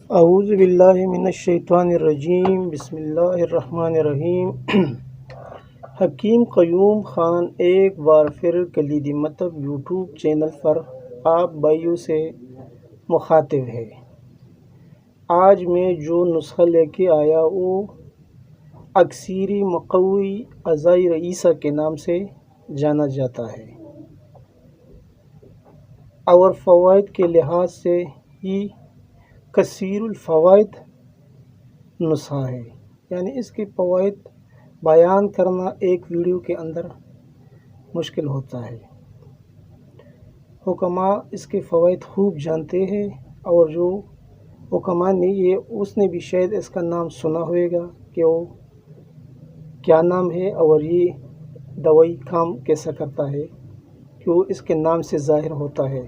اعوذ باللہ من الشیطان الرجیم، بسم اللہ الرحمن الرحیم۔ حکیم قیوم خان ایک بار پھر کلیدی مطلب یوٹیوب چینل پر آپ بھائیوں سے مخاطب ہے۔ آج میں جو نسخہ لے کے آیا وہ اکثیری مقوی اعضائے رئیسہ کے نام سے جانا جاتا ہے اور فوائد کے لحاظ سے یہ کثیر الفوائد نسخہ ہے، یعنی اس کے فوائد بیان کرنا ایک ویڈیو کے اندر مشکل ہوتا ہے۔ حکماء اس کے فوائد خوب جانتے ہیں، اور جو حکماء نہیں ہے اس نے بھی شاید اس کا نام سنا ہوئے گا کہ وہ کیا نام ہے اور یہ دوائی کام کیسا کرتا ہے کہ وہ اس کے نام سے ظاہر ہوتا ہے۔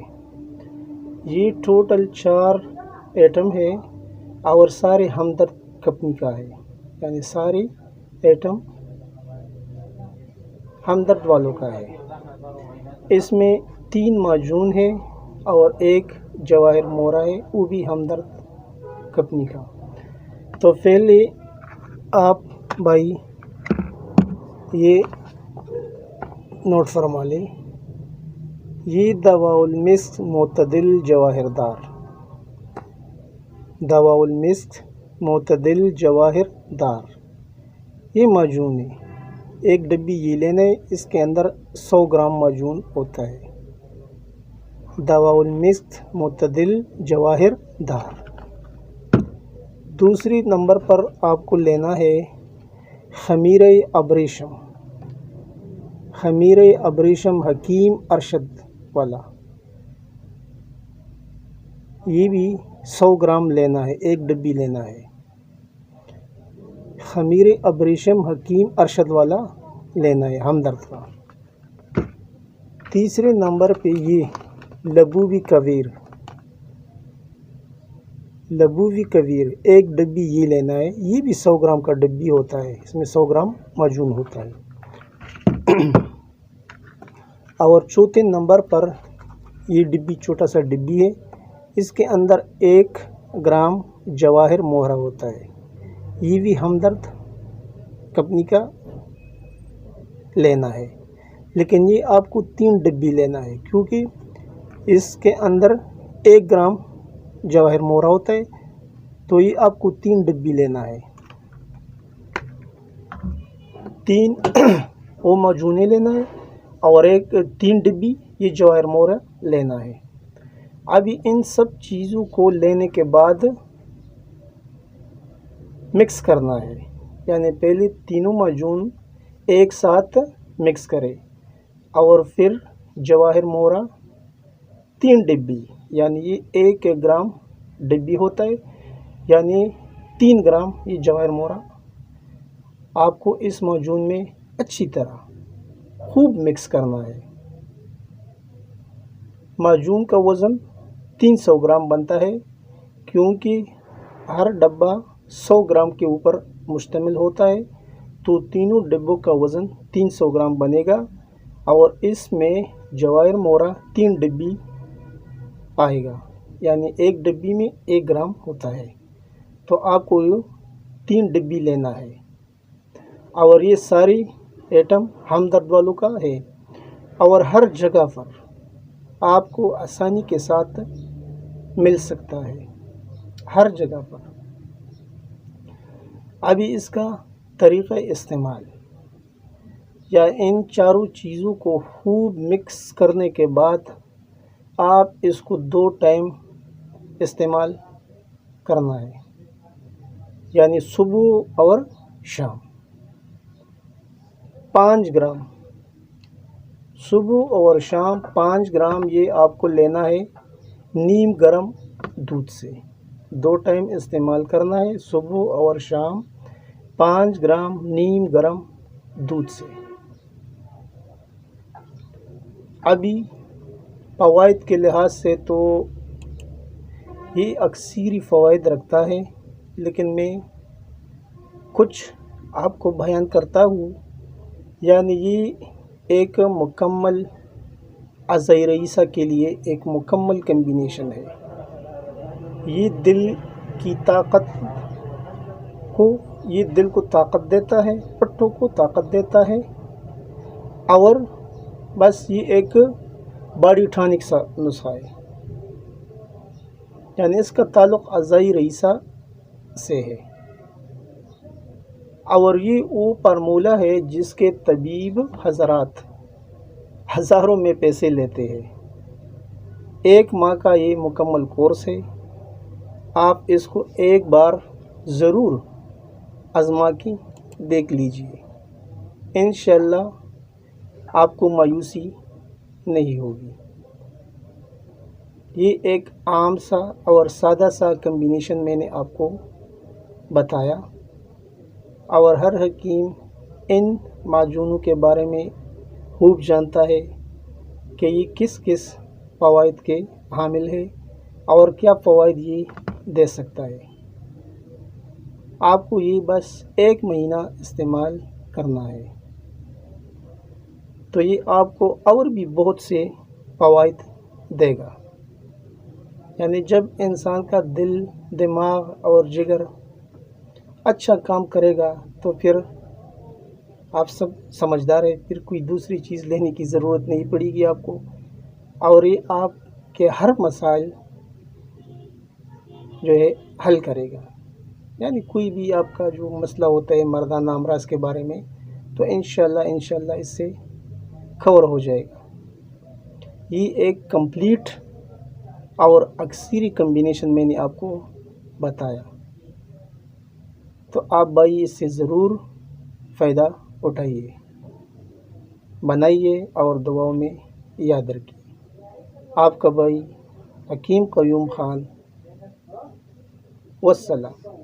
یہ ٹوٹل 4 ایٹم ہے اور سارے ہمدرد کمپنی کا ہے، یعنی سارے ایٹم ہمدرد والوں کا ہے۔ اس میں 3 معجون ہے اور ایک جواہر مورا ہے، وہ بھی ہمدرد کمپنی کا۔ تو پہلے آپ بھائی یہ نوٹ فرما لیں، یہ دواء المسک معتدل جواہر دار، دواء المسک معتدل جواہر دار یہ معجون ہے۔ ایک ڈبی یہ لینا ہے، اس کے اندر 100 گرام معجون ہوتا ہے، دواء المسک معتدل جواہر دار۔ دوسری نمبر پر آپ کو لینا ہے خمیرہ ابریشم، خمیرہ ابریشم حکیم ارشد والا، یہ بھی 100 گرام لینا ہے، ایک ڈبی لینا ہے، خمیرہ ابریشم حکیم ارشد والا لینا ہے ہمدرد کا۔ تیسرے نمبر پہ یہ لبوبی کویر، لبوبی کویر ایک ڈبی یہ لینا ہے، یہ بھی 100 گرام کا ڈبی ہوتا ہے، اس میں 100 گرام معجون ہوتا ہے۔ اور چوتھے نمبر پر یہ ڈبی چھوٹا سا ڈبی ہے، اس کے اندر 1 گرام جواہر مہرہ ہوتا ہے، یہ بھی ہمدرد کمپنی کا لینا ہے، لیکن یہ آپ کو 3 ڈبی لینا ہے کیونکہ اس کے اندر 1 گرام جواہر مہرہ ہوتا ہے، تو یہ آپ کو 3 ڈبی لینا ہے، 3 وہ معجونے لینا ہے اور 3 ڈبی یہ جواہر مہرہ لینا ہے۔ ابھی ان سب چیزوں کو لینے کے بعد مکس کرنا ہے، یعنی پہلے تینوں معجون ایک ساتھ مکس کرے اور پھر جواہر مہرہ 3 ڈبی، یعنی یہ 1 گرام ڈبی ہوتا ہے، یعنی 3 گرام یہ جواہر مہرہ آپ کو اس معجون میں اچھی طرح خوب مکس کرنا ہے۔ معجون کا وزن 300 گرام بنتا ہے، کیونکہ ہر ڈبہ 100 گرام کے اوپر مشتمل ہوتا ہے، تو تینوں ڈبوں کا وزن 300 گرام بنے گا، اور اس میں جواہر مہرہ 3 ڈبی آئے گا، یعنی ایک ڈبی میں 1 گرام ہوتا ہے، تو آپ کو 3 ڈبی لینا ہے۔ اور یہ ساری ایٹم ہمدرد والوں کا ہے، اور ہر جگہ پر آپ کو آسانی کے ساتھ مل سکتا ہے، ہر جگہ پر۔ ابھی اس کا طریقہ استعمال، یا ان چاروں چیزوں کو خوب مکس کرنے کے بعد آپ اس کو 2 ٹائم استعمال کرنا ہے، یعنی صبح اور شام۔ 5 گرام صبح اور شام 5 گرام یہ آپ کو لینا ہے نیم گرم دودھ سے، 2 ٹائم استعمال کرنا ہے، صبح اور شام 5 گرام نیم گرم دودھ سے۔ ابھی فوائد کے لحاظ سے تو یہ اکثیری فوائد رکھتا ہے، لیکن میں کچھ آپ کو بیان کرتا ہوں، یعنی یہ ایک مکمل اعضائے رئیسہ کے لیے ایک مکمل کمبینیشن ہے۔ یہ دل کی طاقت کو، یہ دل کو طاقت دیتا ہے، پٹھوں کو طاقت دیتا ہے، اور بس یہ ایک باڈی ٹانک سا نسخہ ہے، یعنی اس کا تعلق اعضائی رئیسہ سے ہے، اور یہ وہ فارمولہ ہے جس کے طبیب حضرات ہزاروں میں پیسے لیتے ہیں۔ 1 ماہ کا یہ مکمل کورس ہے، آپ اس کو ایک بار ضرور آزما کے دیکھ لیجئے، انشاءاللہ آپ کو مایوسی نہیں ہوگی۔ یہ ایک عام سا اور سادہ سا کمبینیشن میں نے آپ کو بتایا، اور ہر حکیم ان معجونوں کے بارے میں خوب جانتا ہے کہ یہ کس کس فوائد کے حامل ہے اور کیا فوائد یہ دے سکتا ہے۔ آپ کو یہ بس 1 مہینہ استعمال کرنا ہے، تو یہ آپ کو اور بھی بہت سے فوائد دے گا، یعنی جب انسان کا دل، دماغ اور جگر اچھا کام کرے گا تو پھر آپ سب سمجھدار ہے، پھر کوئی دوسری چیز لینے کی ضرورت نہیں پڑے گی آپ کو، اور یہ آپ کے ہر مسائل جو ہے حل کرے گا، یعنی کوئی بھی آپ کا جو مسئلہ ہوتا ہے مردانہ امراض کے بارے میں، تو انشاءاللہ اس سے کور ہو جائے گا۔ یہ ایک کمپلیٹ اور اکثری کمبینیشن میں نے آپ کو بتایا، تو آپ بھائی اس سے ضرور فائدہ اٹھائیے، بنائیے اور دعاؤں میں یاد رکھیے۔ آپ کا بھائی حکیم قیوم خان، والسلام۔